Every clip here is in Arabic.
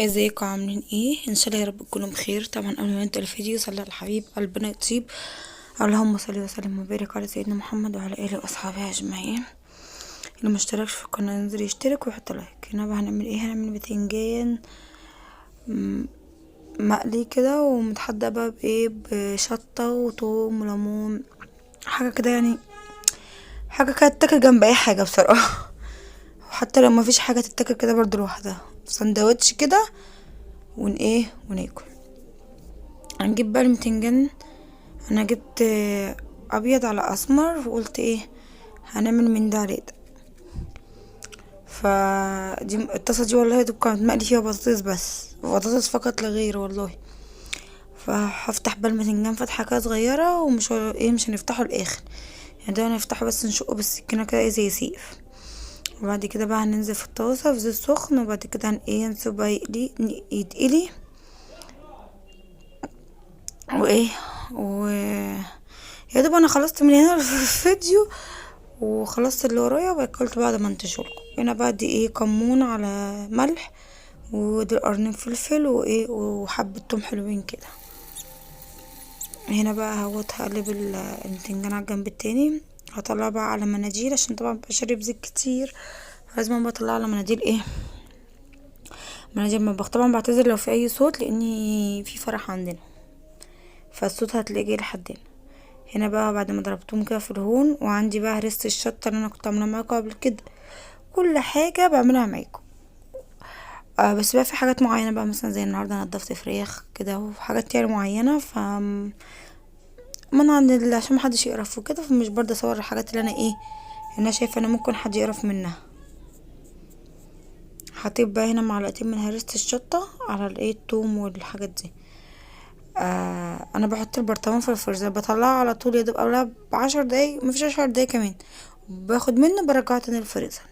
ازيكم عاملين ايه؟ ان شاء الله يا رب تكونوا بخير. طبعا قبل ما نبدا الفيديو صلى على الحبيب قلبنا يطيب. اللهم صل وسلم وبارك على سيدنا محمد وعلى اله واصحابه اجمعين. اللي مشتركش في القناه ينزل يشترك ويحط لايك. هنا بقى هنعمل ايه؟ هنعمل بتنجان مقلي كده ومتحدى بقى بايه، بشطه وثوم وليمون، حاجه كده يعني، حاجه كده تتاكل جنب اي حاجه بصراحه. وحتى لو ما فيش حاجه تتاكل كده برضو لوحدها سندوتش كده وناكل. هنجيب بقى البتنجان. انا جبت ابيض على اسمر وقلت ايه، هنعمل من ده على ده. فدي الطاسه دي والله دوب كانت مقلي فيها بطاطس، بس بطاطس فقط لا غير والله. فهفتح بقى البتنجان فتحه كده صغيره، ومش ايه مش هنفتحه الاخر، يعني ده هنفتحه بس نشقه بالسكينه كده ايه زي سيف. وبعد كده بقى هننزل في الطاسه في زيت سخن، وبعد كده نسيبه بقى يتقلي وايه و يا دوب انا خلصت من هنا الفيديو وخلصت اللي ورايا واكلت بعد ما انتشركم. هنا بقى دي ايه، كمون على ملح، ودي قرن فلفل وايه وحبة توم حلوين كده. هنا بقى هقلب البتنجان على الجنب التاني. هطلع بقى على مناديل عشان طبعا بقى شارب زيت كتير، لازم بقى اطلع على مناديل ايه، مناديل مطبخ. طبعا بعتذر لو في اي صوت لاني في فرح عندنا، فالصوت هتلاقيه جاي لحد هنا. هنا بقى بعد ما ضربتهم كده في الهون، وعندي بقى هرسة الشطة اللي انا كنت عاملاها معاكم قبل كده. كل حاجة بعملها معاكم. بس بقى في حاجات معينة بقى، مثلا زي النهاردة نضفت فراخ كده وحاجات يعني معينة، منع عشان محدش يقرف وكده، فمش برضه اصور الحاجات اللي انا ايه، انا شايفة ان ممكن حد يقرف منها. حطيت بقى هنا معلقتين من هرسة الشطة على الايه التوم والحاجات دي. انا بحط البرطمان في الفريزر، بطلعه على طول يا دوب قبلها ب10 دقايق، مفيش 10 دقايق كمان، باخد منه برجعه تاني الفريزر.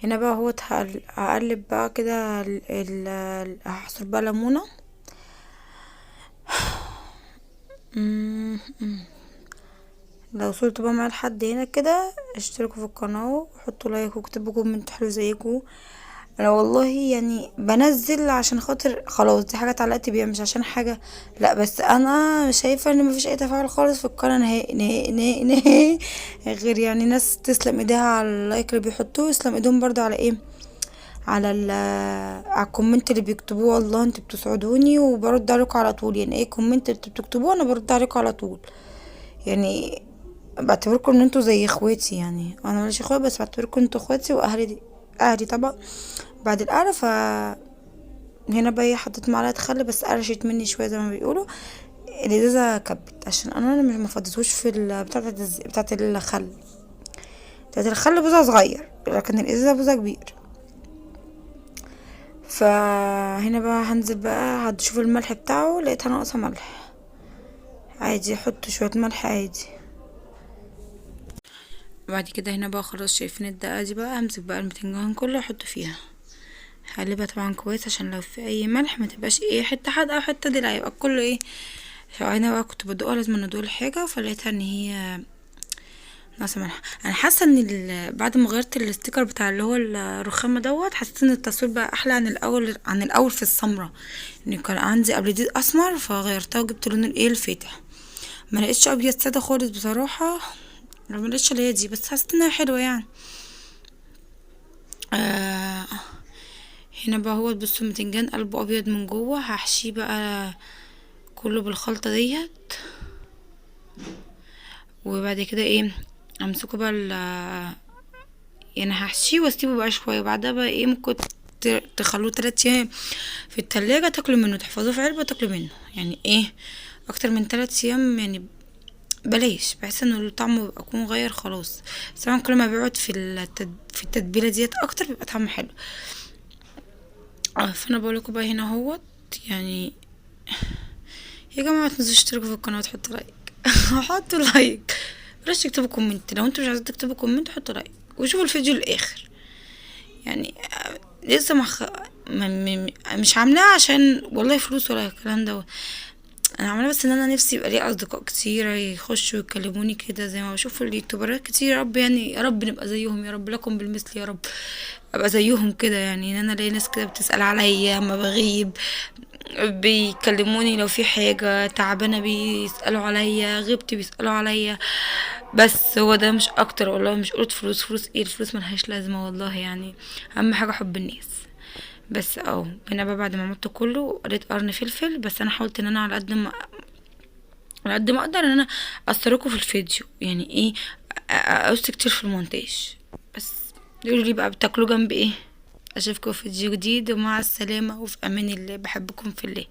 هنا بقى هو هقلب بقى كده هحصر بقى ليمونه. لو وصلتوا بقى معايا لحد هنا كده، اشتركوا في القناه وحطوا لايك واكتبوا كومنت حلو زيكم. انا والله يعني بنزل عشان خاطر خلاص دي حاجه اتعلقت بيها، مش عشان حاجه، لا بس انا شايفه ان مفيش اي تفاعل خالص في القناه نهائي نهائي نهائي نهائي، غير يعني ناس تسلم ايديها على اللايك اللي بيحطوه، يسلم ايدهم برضو على ايه، على على الكومنت اللي بيكتبوه. والله انتوا بتسعدوني وبرد عليكم على طول، يعني ايه كومنت انتوا بتكتبوه انا برد عليكم على طول. يعني بعتبركم ان انتوا زي اخواتي، يعني انا ماليش اخوات بس بعتبركم انتوا اخواتي واهلي دي اهلي طبعا بعد القعده. هنا بقى إيه، حطيت معلقه خل بس قرشت مني شويه زي ما بيقولوا، الازازه كبت عشان انا مش مفضيتهوش في بتاعه الخل. بتاعه الخل بوزة صغير لكن الازازه بوزة كبير. فهنا بقى هنزل بقى هتشوف الملح بتاعه، لقيتها ناقصه ملح، عادي احط شويه ملح عادي. بعد كده هنا بقى خلاص شايفين الدقه دي، بقى همسك بقى البتنجان كله احطه فيها، هقلبها طبعا كويس عشان لو في اي ملح ما تبقاش ايه حته حادقه او حته دلع، يبقى كله ايه. فانا بقى كنت بدوقها، لازم ندوق الحاجه، فلقيتها ان هي ناقصه ملح. انا حاسه ان بعد ما غيرت الستيكر بتاع اللي هو الرخامه دوت، حسيت ان التصوير بقى احلى عن الاول في السمره، ان كان عندي قبل دي اسمر فغيرتها وجبت لون الايه الفاتح. ما لقيتش ابيض ساده خالص بصراحه، ما لقيتش اللي هي دي، بس حسيت انها حلوه يعني. آه هنا بقى هو بصوا البتنجان قلبه ابيض من جوه، هحشيه بقى كله بالخلطه ديت. وبعد كده ايه، امسكه بقى يعني هحشيه واسيبه بقى شويه، وبعدها بقى ايه ممكن تخلوه 3 ايام في التلاجة، تاكلوا منه، تحفظوه في علبة تاكلوا منه، يعني ايه اكتر من 3 ايام يعني بلاش، بحس انه طعمه بيبقى يكون غير خلاص. بس طبعا كل ما بيقعد في التتبيله ديت اكتر بيبقى طعمه حلو. فانا بقولكوا بقى هنا اهوت يعني، يا جماعه ما تنسوش تشتركوا في القناه وتحطوا لايك حطوا لايك، بلاش تكتبوا كومنت، لو انتوا مش عايزين تكتبوا كومنت حطوا لايك وشوفوا الفيديو للاخر. يعني لسه مش عاملاها عشان والله فلوس ولا الكلام ده، انا عماله بس ان انا نفسي يبقى لي اصدقاء كتير يخشوا يكلموني كده زي ما بشوف اليوتيوبرات كتير. يا رب يعني، يا رب نبقى زيهم، يا رب لكم بالمثل يا رب. ابقى زيهم كده يعني، ان انا الاقي ناس كده بتسأل عليا اما بغيب، بيكلموني لو في حاجة تعبانة بيسألوا عليا، غبت بيسألوا عليا. بس هو ده مش اكتر والله. مش قلت فلوس، فلوس ايه؟ الفلوس ملهاش لازمة والله يعني. اهم حاجة حب الناس. بس انا بقى بعد ما عملت كله قريت قرن فلفل. بس انا حاولت ان انا على قد ما اقدر ان انا اثركوا في الفيديو يعني ايه، اقص كتير في المونتاج. بس يقولوا لي بقى بتاكلوا جنب ايه؟ اشوفكم في فيديو جديد، ومع السلامة، وفي امان الله. بحبكم في الله.